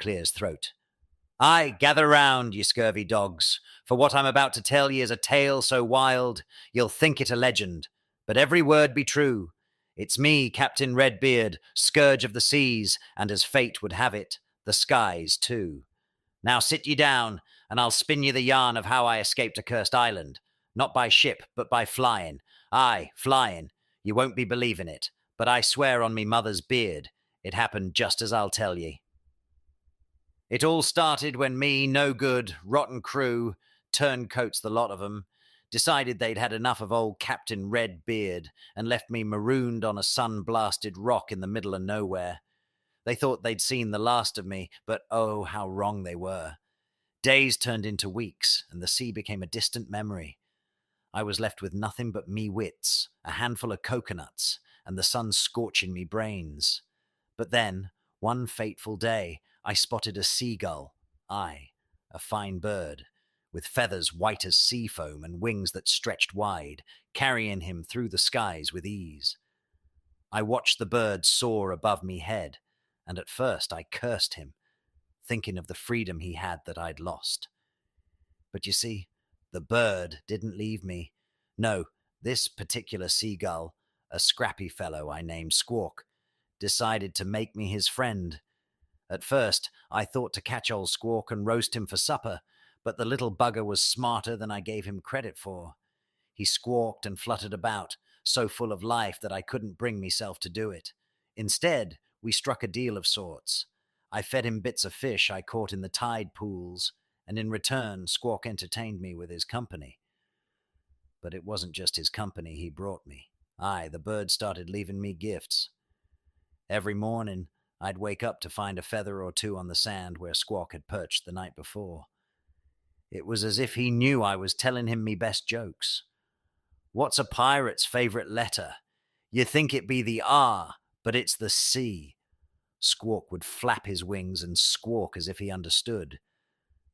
clear his throat. "Aye, gather round, ye scurvy dogs, for what I'm about to tell ye is a tale so wild ye'll think it a legend, but every word be true. It's me, Captain Redbeard, scourge of the seas, and as fate would have it, the skies too. Now sit ye down, and I'll spin ye the yarn of how I escaped a cursed island, not by ship, but by flying. Aye, flying. You won't be believing it, but I swear on me mother's beard, it happened just as I'll tell ye. It all started when me, no good, rotten crew, turncoats the lot of 'em, decided they'd had enough of old Captain Redbeard and left me marooned on a sun-blasted rock in the middle of nowhere. They thought they'd seen the last of me, but oh, how wrong they were. Days turned into weeks, and the sea became a distant memory. I was left with nothing but me wits, a handful of coconuts, and the sun scorching me brains. But then, one fateful day, I spotted a seagull, aye, a fine bird, with feathers white as sea foam and wings that stretched wide, carrying him through the skies with ease. I watched the bird soar above me head, and at first I cursed him, thinking of the freedom he had that I'd lost. But you see, the bird didn't leave me. No, this particular seagull, a scrappy fellow I named Squawk, decided to make me his friend. At first, I thought to catch old Squawk and roast him for supper, but the little bugger was smarter than I gave him credit for. He squawked and fluttered about, so full of life that I couldn't bring myself to do it. Instead, we struck a deal of sorts. I fed him bits of fish I caught in the tide pools, and in return, Squawk entertained me with his company. But it wasn't just his company he brought me. Aye, the bird started leaving me gifts. Every morning, I'd wake up to find a feather or two on the sand where Squawk had perched the night before. It was as if he knew I was telling him me best jokes. What's a pirate's favorite letter? You think it be the R, but it's the C. Squawk would flap his wings and squawk as if he understood.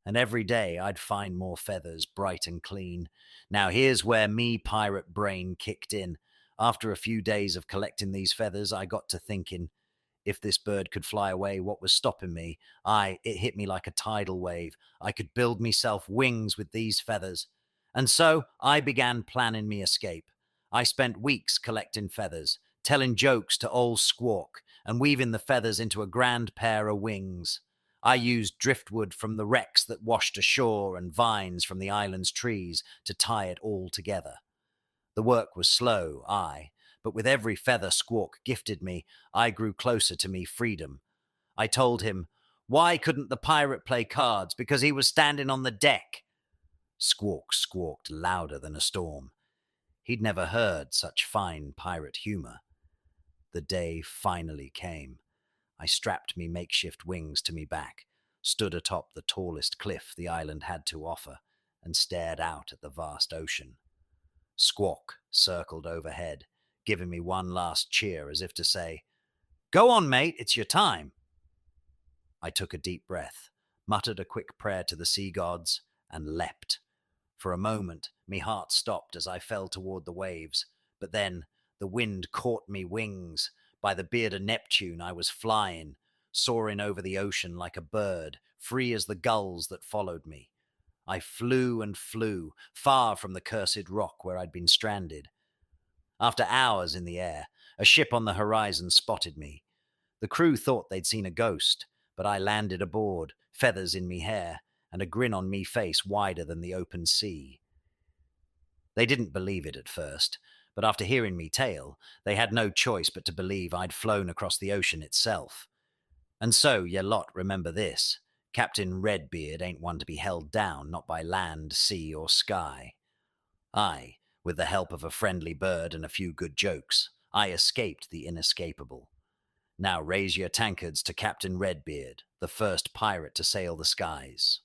And every day I'd find more feathers, bright and clean. Now here's where me pirate brain kicked in. After a few days of collecting these feathers, I got to thinking, if this bird could fly away, what was stopping me? Aye, it hit me like a tidal wave. I could build myself wings with these feathers. And so I began planning me escape. I spent weeks collecting feathers, telling jokes to old Squawk, and weaving the feathers into a grand pair of wings. I used driftwood from the wrecks that washed ashore and vines from the island's trees to tie it all together. The work was slow, aye, but with every feather Squawk gifted me, I grew closer to me freedom. I told him, why couldn't the pirate play cards? Because he was standing on the deck. Squawk squawked louder than a storm. He'd never heard such fine pirate humor. The day finally came. I strapped me makeshift wings to me back, stood atop the tallest cliff the island had to offer, and stared out at the vast ocean. Squawk circled overhead, giving me one last cheer as if to say, "Go on, mate, it's your time." I took a deep breath, muttered a quick prayer to the sea gods, and leapt. For a moment, me heart stopped as I fell toward the waves, but then the wind caught me wings. By the beard of Neptune, I was flying, soaring over the ocean like a bird, free as the gulls that followed me. I flew and flew, far from the cursed rock where I'd been stranded. After hours in the air, a ship on the horizon spotted me. The crew thought they'd seen a ghost, but I landed aboard, feathers in me hair, and a grin on me face wider than the open sea. They didn't believe it at first, but after hearing me tale, they had no choice but to believe I'd flown across the ocean itself. And so, ye lot remember this. Captain Redbeard ain't one to be held down, not by land, sea, or sky. I, with the help of a friendly bird and a few good jokes, I escaped the inescapable. Now raise your tankards to Captain Redbeard, the first pirate to sail the skies.